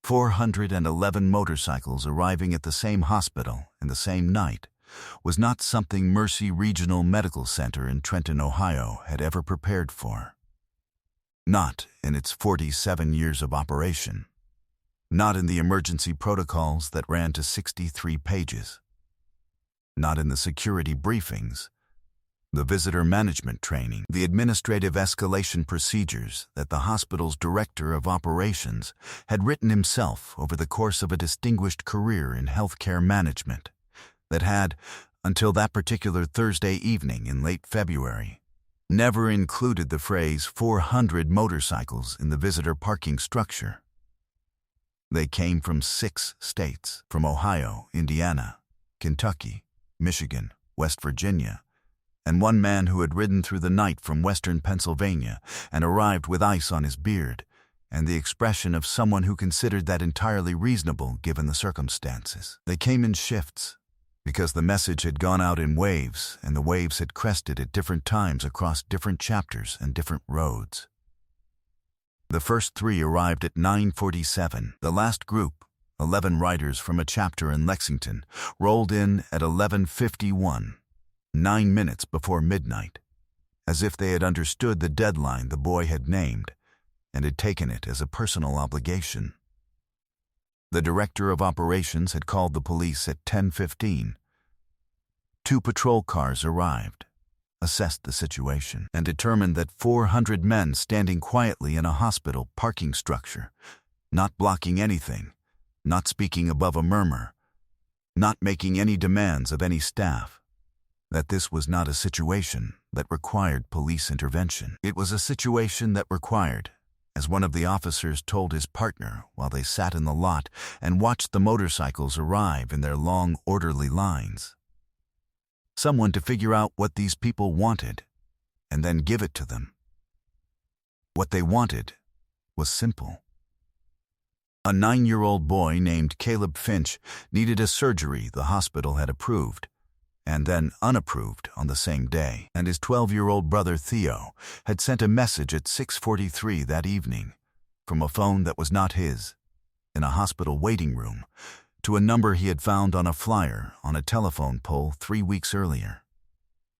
411 motorcycles arriving at the same hospital in the same night was not something Mercy Regional Medical Center in Trenton, Ohio had ever prepared for. Not in its 47 years of operation. Not in the emergency protocols that ran to 63 pages. Not in the security briefings, the visitor management training, the administrative escalation procedures that the hospital's director of operations had written himself over the course of a distinguished career in healthcare management that had, until that particular Thursday evening in late February, never included the phrase 400 motorcycles in the visitor parking structure. They came from 6 states, from Ohio, Indiana, Kentucky, Michigan, West Virginia, and one man who had ridden through the night from western Pennsylvania and arrived with ice on his beard, and the expression of someone who considered that entirely reasonable given the circumstances. They came in shifts, because the message had gone out in waves, and the waves had crested at different times across different chapters and different roads. The first 3 arrived at 9:47. The last group, 11 riders from a chapter in Lexington, rolled in at 11:51, 9 minutes before midnight, as if they had understood the deadline the boy had named and had taken it as a personal obligation. The director of operations had called the police at 10:15. 2 patrol cars arrived, assessed the situation, and determined that 400 men standing quietly in a hospital parking structure, not blocking anything, not speaking above a murmur, not making any demands of any staff, that this was not a situation that required police intervention. It was a situation that required, as one of the officers told his partner while they sat in the lot and watched the motorcycles arrive in their long, orderly lines, someone to figure out what these people wanted and then give it to them. What they wanted was simple. A 9-year-old boy named Caleb Finch needed a surgery the hospital had approved and then unapproved on the same day, and his 12-year-old brother Theo had sent a message at 6:43 that evening from a phone that was not his, in a hospital waiting room, to a number he had found on a flyer on a telephone pole 3 weeks earlier,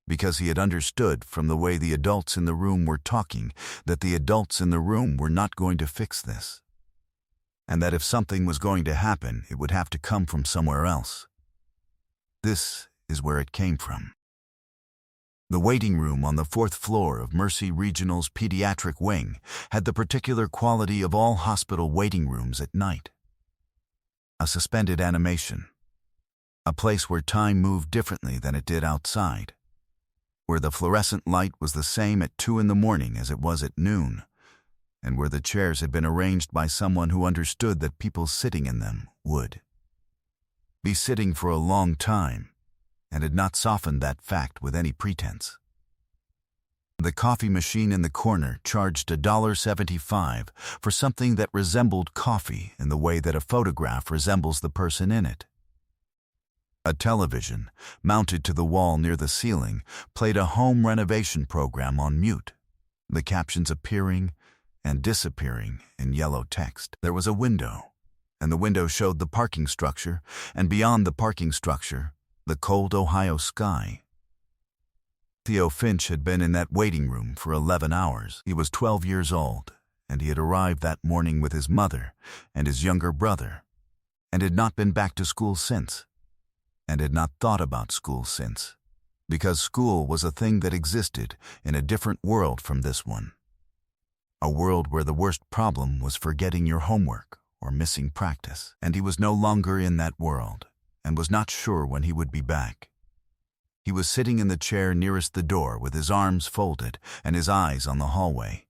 because he had understood from the way the adults in the room were talking that the adults in the room were not going to fix this, and that if something was going to happen, it would have to come from somewhere else. This is where it came from. The waiting room on the 4th floor of Mercy Regional's pediatric wing had the particular quality of all hospital waiting rooms at night. A suspended animation. A place where time moved differently than it did outside. Where the fluorescent light was the same at 2 in the morning as it was at noon, and where the chairs had been arranged by someone who understood that people sitting in them would be sitting for a long time, and had not softened that fact with any pretense. The coffee machine in the corner charged $1.75 for something that resembled coffee in the way that a photograph resembles the person in it. A television, mounted to the wall near the ceiling, played a home renovation program on mute, the captions appearing and disappearing in yellow text. There was a window, and the window showed the parking structure, and beyond the parking structure, the cold Ohio sky. Theo Finch had been in that waiting room for 11 hours. He was 12 years old, and he had arrived that morning with his mother and his younger brother, and had not been back to school since, and had not thought about school since, because school was a thing that existed in a different world from this one. A world where the worst problem was forgetting your homework or missing practice, and he was no longer in that world, and was not sure when he would be back. He was sitting in the chair nearest the door with his arms folded and his eyes on the hallway,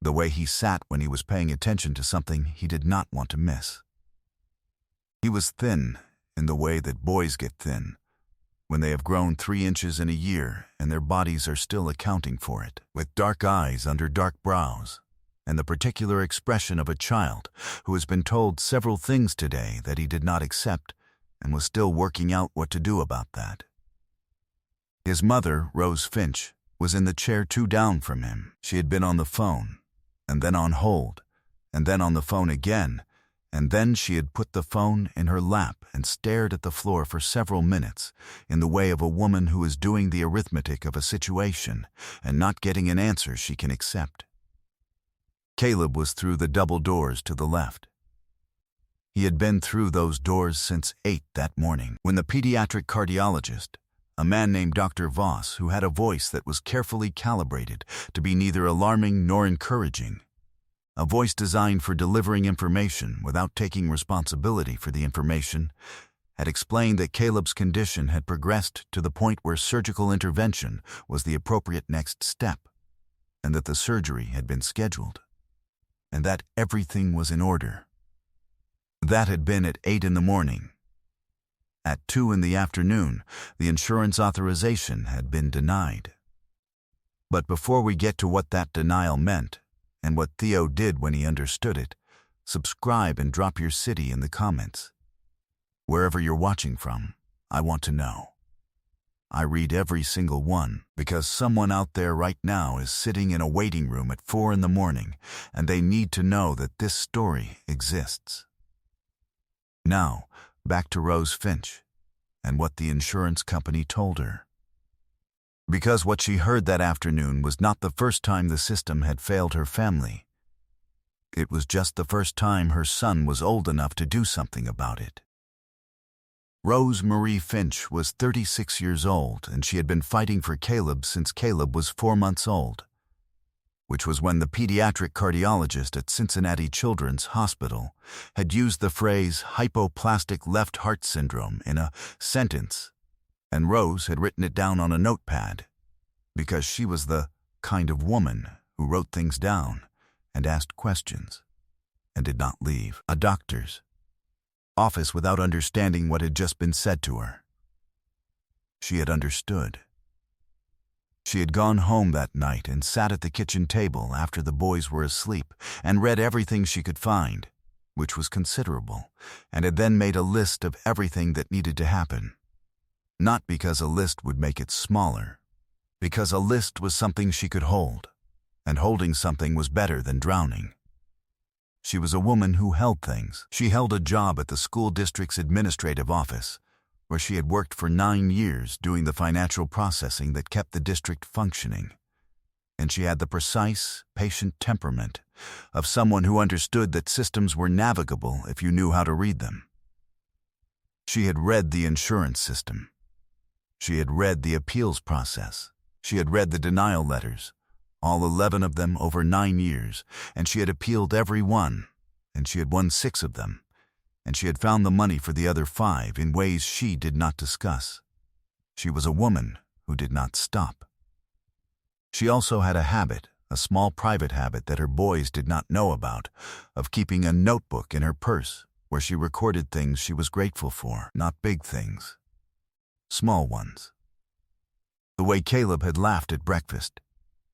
the way he sat when he was paying attention to something he did not want to miss. He was thin in the way that boys get thin, when they have grown 3 inches in a year and their bodies are still accounting for it, with dark eyes under dark brows, and the particular expression of a child who has been told several things today that he did not accept and was still working out what to do about that. His mother, Rose Finch, was in the chair 2 down from him. She had been on the phone, and then on hold, and then on the phone again, And then she had put the phone in her lap and stared at the floor for several minutes in the way of a woman who is doing the arithmetic of a situation and not getting an answer she can accept. Caleb was through the double doors to the left. He had been through those doors since 8 that morning, when the pediatric cardiologist, a man named Dr. Voss, who had a voice that was carefully calibrated to be neither alarming nor encouraging, a voice designed for delivering information without taking responsibility for the information, had explained that Caleb's condition had progressed to the point where surgical intervention was the appropriate next step, and that the surgery had been scheduled, and that everything was in order. That had been at 8 in the morning. At 2 in the afternoon, the insurance authorization had been denied. But before we get to what that denial meant, and what Theo did when he understood it, subscribe and drop your city in the comments. Wherever you're watching from, I want to know. I read every single one because someone out there right now is sitting in a waiting room at 4 in the morning and they need to know that this story exists. Now, back to Rose Finch and what the insurance company told her. Because what she heard that afternoon was not the first time the system had failed her family. It was just the first time her son was old enough to do something about it. Rose Marie Finch was 36 years old, and she had been fighting for Caleb since Caleb was 4 months old, which was when the pediatric cardiologist at Cincinnati Children's Hospital had used the phrase hypoplastic left heart syndrome in a sentence, and Rose had written it down on a notepad because she was the kind of woman who wrote things down and asked questions and did not leave a doctor's office without understanding what had just been said to her. She had understood. She had gone home that night and sat at the kitchen table after the boys were asleep and read everything she could find, which was considerable, and had then made a list of everything that needed to happen. Not because a list would make it smaller, because a list was something she could hold, and holding something was better than drowning. She was a woman who held things. She held a job at the school district's administrative office, where she had worked for 9 years doing the financial processing that kept the district functioning. And she had the precise, patient temperament of someone who understood that systems were navigable if you knew how to read them. She had read the insurance system. She had read the appeals process. She had read the denial letters, all 11 of them over 9 years, and she had appealed every one, and she had won 6 of them, and she had found the money for the other 5 in ways she did not discuss. She was a woman who did not stop. She also had a habit, a small private habit that her boys did not know about, of keeping a notebook in her purse where she recorded things she was grateful for, not big things, small ones. The way Caleb had laughed at breakfast,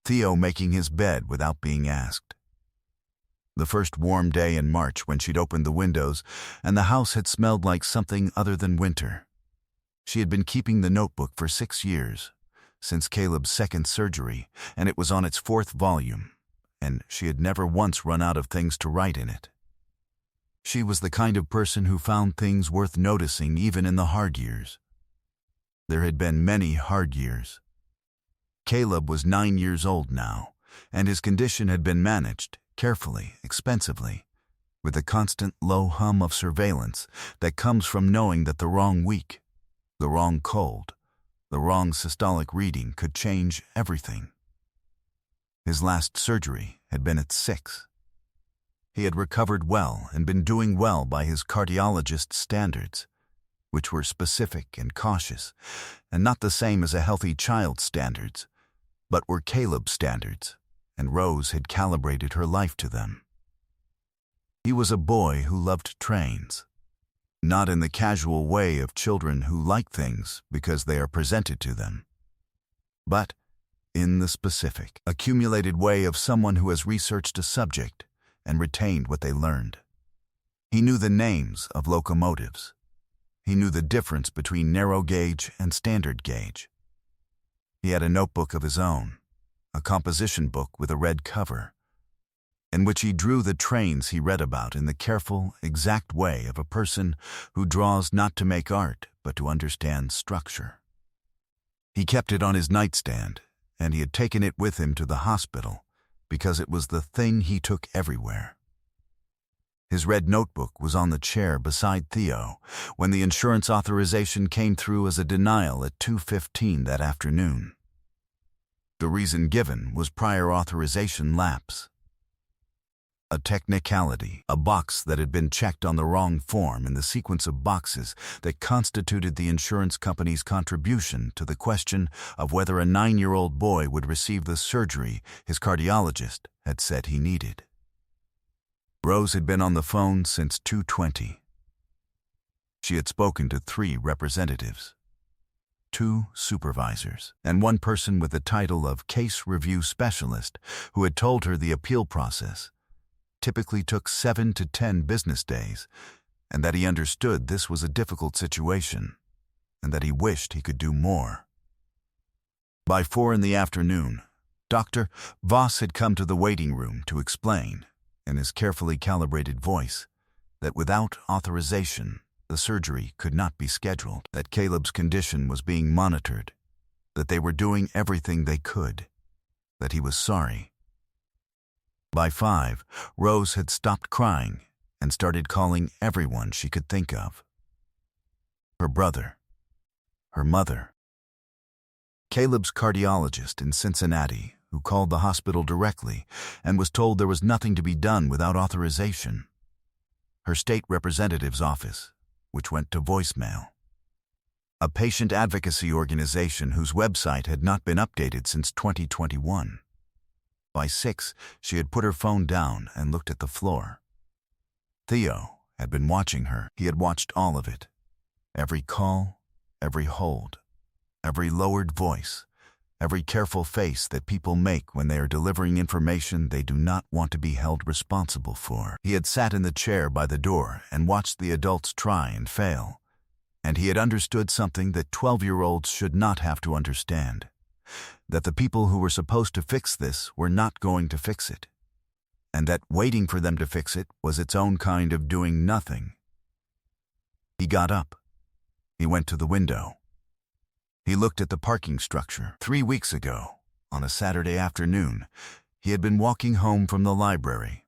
Theo making his bed without being asked. The first warm day in March when she'd opened the windows and the house had smelled like something other than winter. She had been keeping the notebook for 6 years, since Caleb's second surgery, and it was on its 4th volume, and she had never once run out of things to write in it. She was the kind of person who found things worth noticing even in the hard years. There had been many hard years. Caleb was 9 years old now, and his condition had been managed, carefully, expensively, with the constant low hum of surveillance that comes from knowing that the wrong week, the wrong cold, the wrong systolic reading could change everything. His last surgery had been at 6. He had recovered well and been doing well by his cardiologist's standards, which were specific and cautious, and not the same as a healthy child's standards, but were Caleb's standards, and Rose had calibrated her life to them. He was a boy who loved trains, not in the casual way of children who like things because they are presented to them, but in the specific, accumulated way of someone who has researched a subject and retained what they learned. He knew the names of locomotives. He knew the difference between narrow gauge and standard gauge. He had a notebook of his own, a composition book with a red cover. in which he drew the trains he read about in the careful, exact way of a person who draws not to make art, but to understand structure. He kept it on his nightstand, and he had taken it with him to the hospital because it was the thing he took everywhere. His red notebook was on the chair beside Theo when the insurance authorization came through as a denial at 2:15 that afternoon. The reason given was prior authorization lapse. A technicality, a box that had been checked on the wrong form in the sequence of boxes that constituted the insurance company's contribution to the question of whether a 9-year-old boy would receive the surgery his cardiologist had said he needed. Rose had been on the phone since 2:20. She had spoken to 3 representatives, 2 supervisors, and 1 person with the title of case review specialist who had told her the appeal process typically took 7 to 10 business days, and that he understood this was a difficult situation, and that he wished he could do more. By 4 in the afternoon, Dr. Voss had come to the waiting room to explain, in his carefully calibrated voice, that without authorization, the surgery could not be scheduled, that Caleb's condition was being monitored, that they were doing everything they could, that he was sorry. By 5, Rose had stopped crying and started calling everyone she could think of. Her brother, her mother, Caleb's cardiologist in Cincinnati, who called the hospital directly and was told there was nothing to be done without authorization, her state representative's office, which went to voicemail, a patient advocacy organization whose website had not been updated since 2021. By 6, she had put her phone down and looked at the floor. Theo had been watching her. He had watched all of it. Every call, every hold, every lowered voice, every careful face that people make when they are delivering information they do not want to be held responsible for. He had sat in the chair by the door and watched the adults try and fail, and he had understood something that 12-year-olds should not have to understand. That the people who were supposed to fix this were not going to fix it, and that waiting for them to fix it was its own kind of doing nothing. He got up. He went to the window. He looked at the parking structure. 3 weeks ago, on a Saturday afternoon, he had been walking home from the library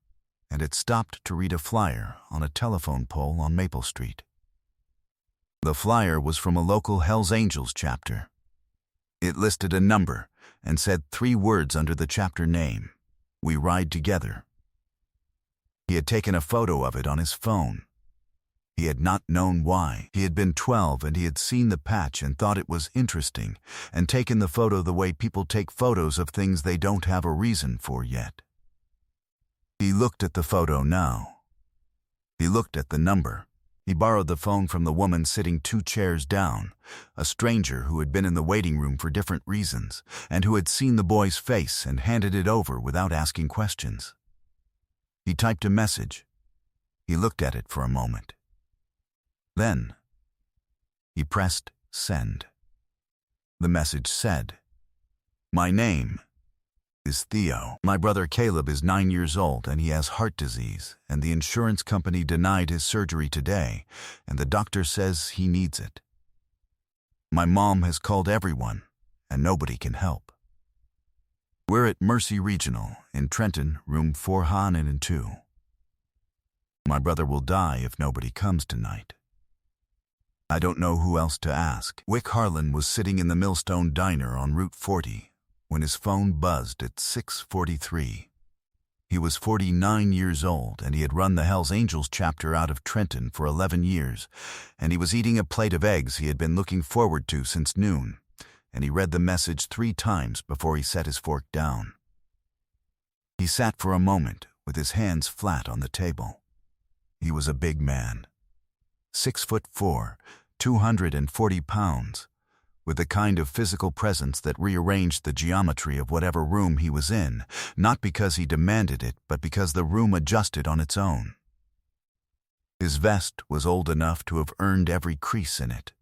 and had stopped to read a flyer on a telephone pole on Maple Street. The flyer was from a local Hells Angels chapter. It listed a number and said 3 words under the chapter name: "We Ride Together." He had taken a photo of it on his phone. He had not known why. He had been 12 and he had seen the patch and thought it was interesting and taken the photo the way people take photos of things they don't have a reason for yet. He looked at the photo now. He looked at the number. He borrowed the phone from the woman sitting 2 chairs down, a stranger who had been in the waiting room for different reasons and who had seen the boy's face and handed it over without asking questions. He typed a message. He looked at it for a moment. Then, he pressed send. The message said, "My name is Theo. My brother Caleb is 9 years old and he has heart disease, and the insurance company denied his surgery today, and the doctor says he needs it. My mom has called everyone, and nobody can help. We're at Mercy Regional in Trenton, room 402. My brother will die if nobody comes tonight. I don't know who else to ask." Wick Harlan was sitting in the Millstone Diner on Route 40 when his phone buzzed at 6:43. He was 49 years old and he had run the Hells Angels chapter out of Trenton for 11 years, and he was eating a plate of eggs he had been looking forward to since noon, and he read the message 3 times before he set his fork down. He sat for a moment with his hands flat on the table. He was a big man, 6'4", 240 pounds, with the kind of physical presence that rearranged the geometry of whatever room he was in, not because he demanded it, but because the room adjusted on its own. His vest was old enough to have earned every crease in it.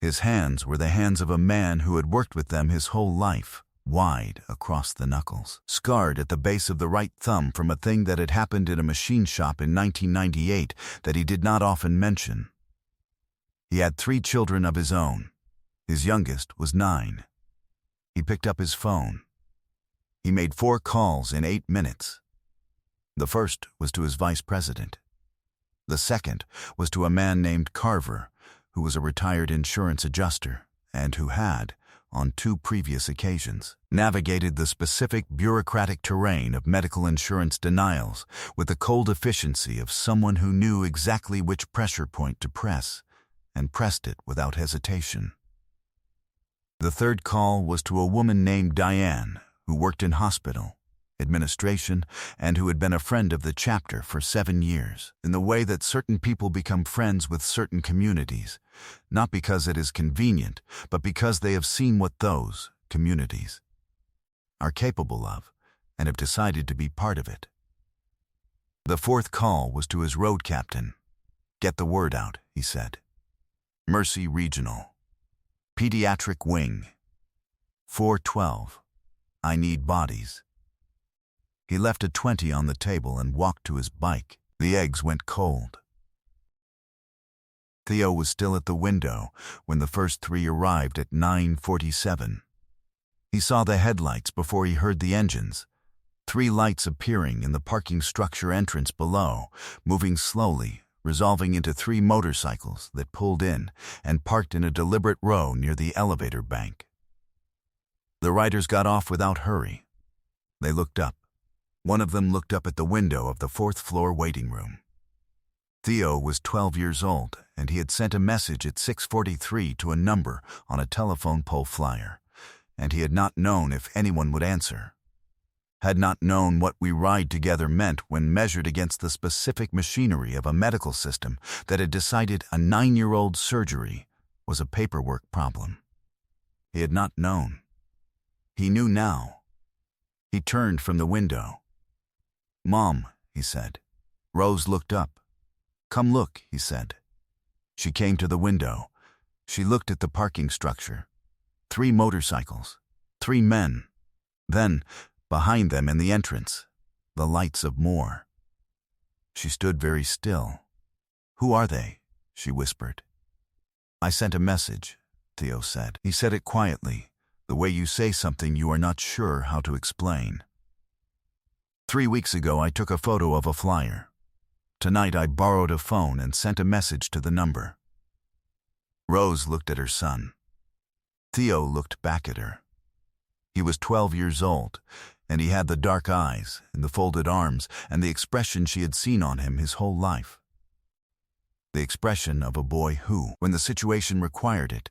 His hands were the hands of a man who had worked with them his whole life, wide across the knuckles, scarred at the base of the right thumb from a thing that had happened in a machine shop in 1998 that he did not often mention. He had 3 children of his own. His youngest was 9. He picked up his phone. He made 4 calls in 8 minutes. The first was to his vice president. The second was to a man named Carver, who was a retired insurance adjuster and who had, on 2 previous occasions, navigated the specific bureaucratic terrain of medical insurance denials with the cold efficiency of someone who knew exactly which pressure point to press and pressed it without hesitation. The third call was to a woman named Diane, who worked in hospital administration and who had been a friend of the chapter for 7 years, in the way that certain people become friends with certain communities, not because it is convenient, but because they have seen what those communities are capable of and have decided to be part of it. The fourth call was to his road captain. "Get the word out," he said. "Mercy Regional. Pediatric Wing. 412. I need bodies." He left a 20 on the table and walked to his bike. The eggs went cold. Theo was still at the window when the first 3 arrived at 9:47. He saw the headlights before he heard the engines. 3 lights appearing in the parking structure entrance below, moving slowly, resolving into 3 motorcycles that pulled in and parked in a deliberate row near the elevator bank. The riders got off without hurry. They looked up. One of them looked up at the window of the 4th-floor waiting room. Theo was 12 years old, and he had sent a message at 6:43 to a number on a telephone pole flyer, and he had not known if anyone would answer. Had not known what "we ride together" meant when measured against the specific machinery of a medical system that had decided a 9-year-old surgery was a paperwork problem. He had not known. He knew now. He turned from the window. "Mom," he said. Rose looked up. "Come look," he said. She came to the window. She looked at the parking structure. 3 motorcycles, 3 men. Then, behind them in the entrance, the lights of more. She stood very still. "Who are they?" she whispered. "I sent a message," Theo said. He said it quietly, the way you say something you are not sure how to explain. 3 weeks ago I took a photo of a flyer. Tonight I borrowed a phone and sent a message to the number." Rose looked at her son. Theo looked back at her. He was 12 years old, and he had the dark eyes and the folded arms and the expression she had seen on him his whole life. The expression of a boy who, when the situation required it,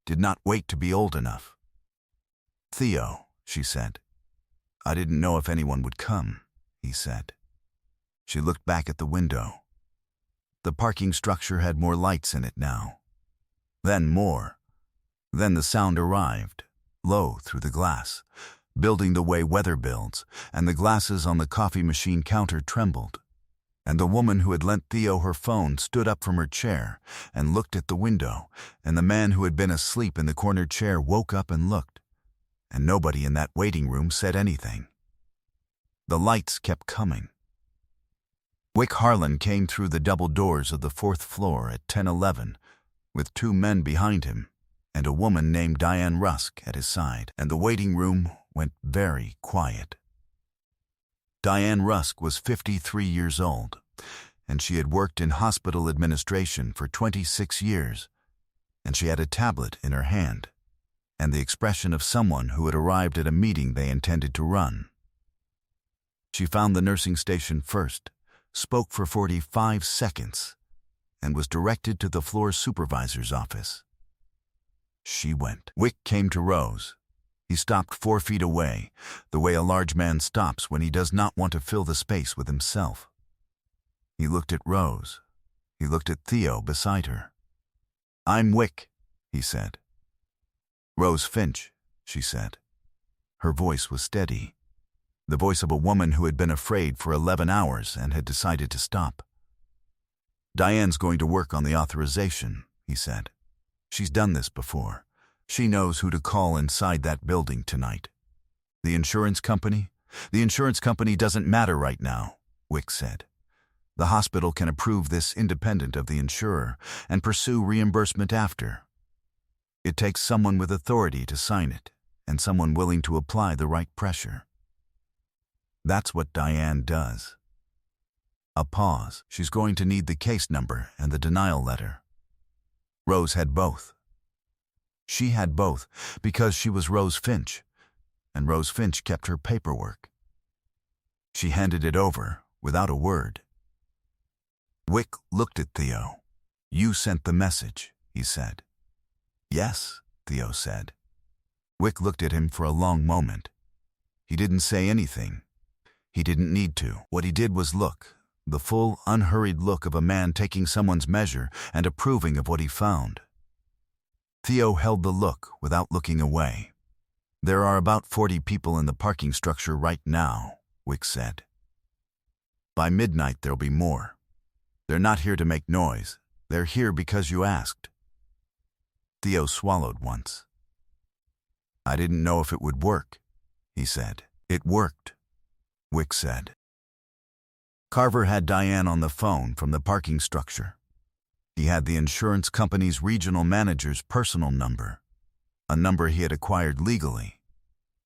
did not wait to be old enough. "Theo," she said. "I didn't know if anyone would come," he said. She looked back at the window. The parking structure had more lights in it now. Then more. Then the sound arrived, low through the glass, building the way weather builds, and the glasses on the coffee machine counter trembled. And the woman who had lent Theo her phone stood up from her chair and looked at the window, and the man who had been asleep in the corner chair woke up and looked, and nobody in that waiting room said anything. The lights kept coming. Wick Harlan came through the double doors of the 4th floor at 10:11, with 2 men behind him and a woman named Diane Rusk at his side, and the waiting room went very quiet. Diane Rusk was 53 years old, and she had worked in hospital administration for 26 years, and she had a tablet in her hand, and the expression of someone who had arrived at a meeting they intended to run. She found the nursing station first, spoke for 45 seconds, and was directed to the floor supervisor's office. She went. Wick came to Rose. He stopped 4 feet away, the way a large man stops when he does not want to fill the space with himself. He looked at Rose. He looked at Theo beside her. "I'm Wick," he said. "Rose Finch," she said. Her voice was steady, the voice of a woman who had been afraid for 11 hours and had decided to stop. "Diane's going to work on the authorization," he said. "She's done this before. She knows who to call inside that building tonight." The insurance company? The insurance company doesn't matter right now, Wick said. The hospital can approve this independent of the insurer and pursue reimbursement after. It takes someone with authority to sign it and someone willing to apply the right pressure. That's what Diane does. A pause. She's going to need the case number and the denial letter. Rose had both. She had both because she was Rose Finch, and Rose Finch kept her paperwork. She handed it over without a word. Wick looked at Theo. "You sent the message," he said. "Yes," Theo said. Wick looked at him for a long moment. He didn't say anything. He didn't need to. What he did was look, the full, unhurried look of a man taking someone's measure and approving of what he found. Theo held the look without looking away. "There are about 40 people in the parking structure right now," Wick said. "By midnight there'll be more. They're not here to make noise. They're here because you asked." Theo swallowed once. "I didn't know if it would work," he said. "It worked," Wick said. Carver had Diane on the phone from the parking structure. He had the insurance company's regional manager's personal number, a number he had acquired legally,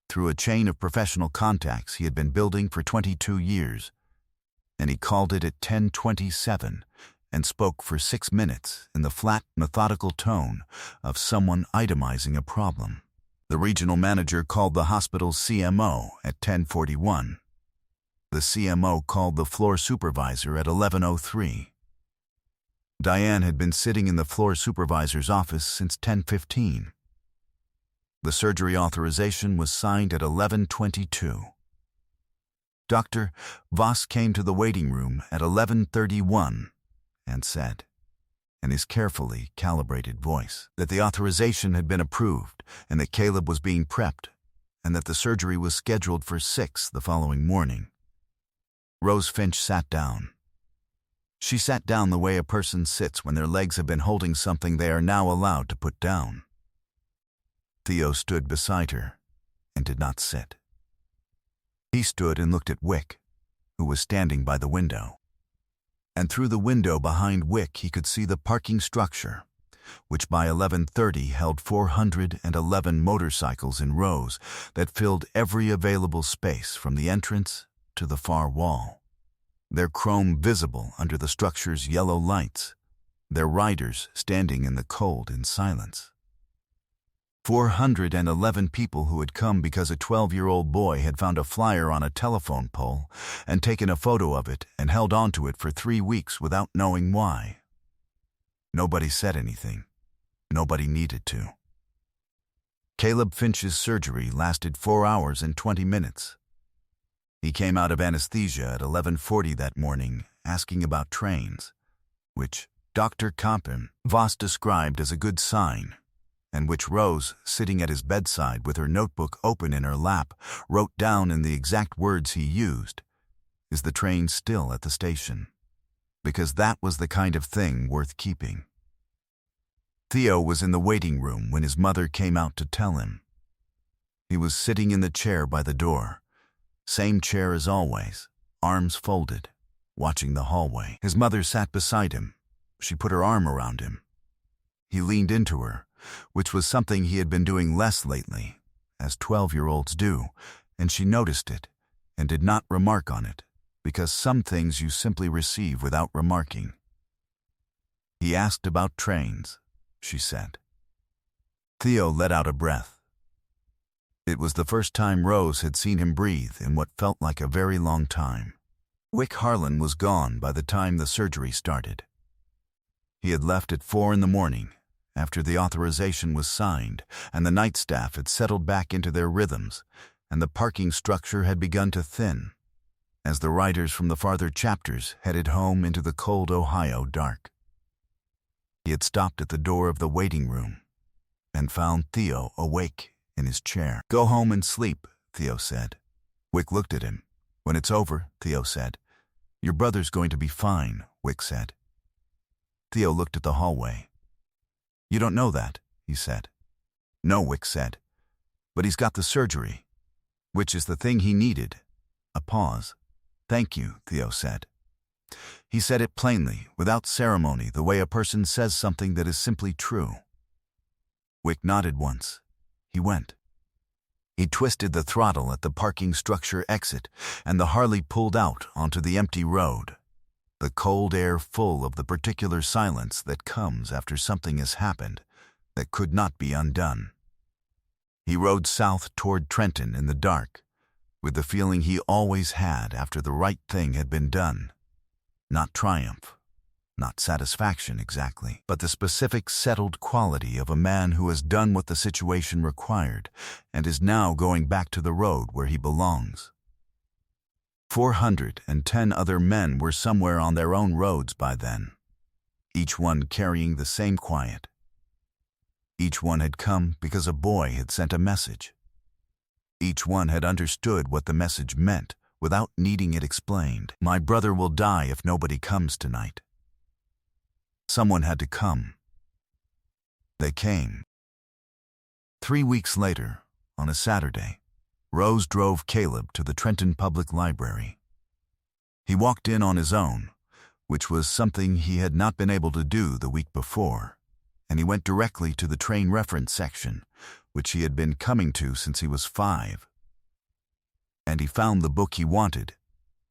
through a chain of professional contacts he had been building for 22 years, and he called it at 10:27 and spoke for 6 minutes in the flat, methodical tone of someone itemizing a problem. The regional manager called the hospital's CMO at 10:41. The CMO called the floor supervisor at 11:03. Diane had been sitting in the floor supervisor's office since 10:15. The surgery authorization was signed at 11:22. Dr. Voss came to the waiting room at 11:31 and said, in his carefully calibrated voice, that the authorization had been approved and that Caleb was being prepped and that the surgery was scheduled for 6 the following morning. Rose Finch sat down. She sat down the way a person sits when their legs have been holding something they are now allowed to put down. Theo stood beside her and did not sit. He stood and looked at Wick, who was standing by the window. And through the window behind Wick he could see the parking structure, which by 11:30 held 411 motorcycles in rows that filled every available space from the entrance to the far wall. Their chrome visible under the structure's yellow lights, their riders standing in the cold in silence. 411 people who had come because a 12-year-old boy had found a flyer on a telephone pole and taken a photo of it and held on to it for 3 weeks without knowing why. Nobody said anything. Nobody needed to. Caleb Finch's surgery lasted 4 hours and 20 minutes. He came out of anesthesia at 11:40 that morning, asking about trains, which Dr. Kampen Voss described as a good sign, and which Rose, sitting at his bedside with her notebook open in her lap, wrote down in the exact words he used, "Is the train still at the station?" Because that was the kind of thing worth keeping. Theo was in the waiting room when his mother came out to tell him. He was sitting in the chair by the door, same chair as always, arms folded, watching the hallway. His mother sat beside him. She put her arm around him. He leaned into her, which was something he had been doing less lately, as 12-year-olds do, and she noticed it and did not remark on it, because some things you simply receive without remarking. "He asked about trains," she said. Theo let out a breath. It was the first time Rose had seen him breathe in what felt like a very long time. Wick Harlan was gone by the time the surgery started. He had left at 4 in the morning, after the authorization was signed and the night staff had settled back into their rhythms, and the parking structure had begun to thin, as the riders from the farther chapters headed home into the cold Ohio dark. He had stopped at the door of the waiting room and found Theo awake in his chair. "Go home and sleep," Theo said. Wick looked at him. "When it's over," Theo said. "Your brother's going to be fine," Wick said. Theo looked at the hallway. "You don't know that," he said. "No," Wick said. "But he's got the surgery." Which is the thing he needed. A pause. "Thank you," Theo said. He said it plainly, without ceremony, the way a person says something that is simply true. Wick nodded once. He went. He twisted the throttle at the parking structure exit, and the Harley pulled out onto the empty road, the cold air full of the particular silence that comes after something has happened that could not be undone. He rode south toward Trenton in the dark, with the feeling he always had after the right thing had been done. Not triumph, not satisfaction exactly, but the specific settled quality of a man who has done what the situation required and is now going back to the road where he belongs. 410 other men were somewhere on their own roads by then, each one carrying the same quiet. Each one had come because a boy had sent a message. Each one had understood what the message meant without needing it explained. "My brother will die if nobody comes tonight." Someone had to come. They came. 3 weeks later, on a Saturday, Rose drove Caleb to the Trenton Public Library. He walked in on his own, which was something he had not been able to do the week before, and he went directly to the train reference section, which he had been coming to since he was 5. And he found the book he wanted,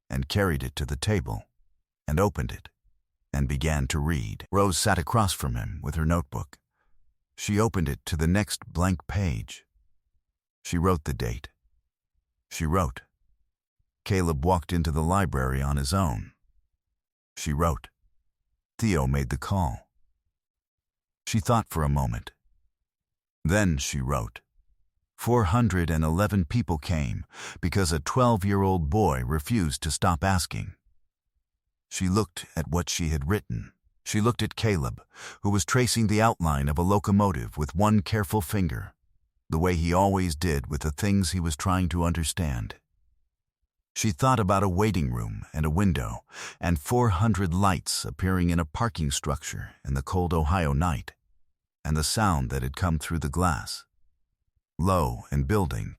and carried it to the table, and opened it, and began to read. Rose sat across from him with her notebook. She opened it to the next blank page. She wrote the date. She wrote, "Caleb walked into the library on his own." She wrote, "Theo made the call." She thought for a moment. Then she wrote, 411 people came because a 12-year-old boy refused to stop asking." She looked at what she had written. She looked at Caleb, who was tracing the outline of a locomotive with one careful finger, the way he always did with the things he was trying to understand. She thought about a waiting room and a window, and 400 lights appearing in a parking structure in the cold Ohio night, and the sound that had come through the glass. Low and building,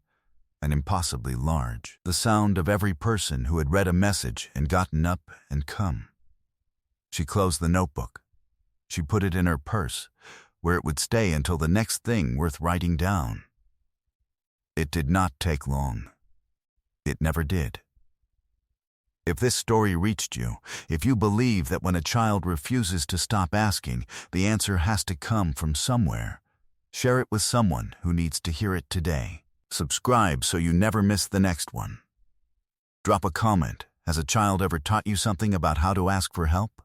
and impossibly large. The sound of every person who had read a message and gotten up and come. She closed the notebook. She put it in her purse, where it would stay until the next thing worth writing down. It did not take long. It never did. If this story reached you, if you believe that when a child refuses to stop asking, the answer has to come from somewhere, share it with someone who needs to hear it today. Subscribe so you never miss the next one. Drop a comment. Has a child ever taught you something about how to ask for help?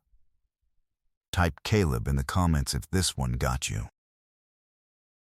Type Caleb in the comments if this one got you.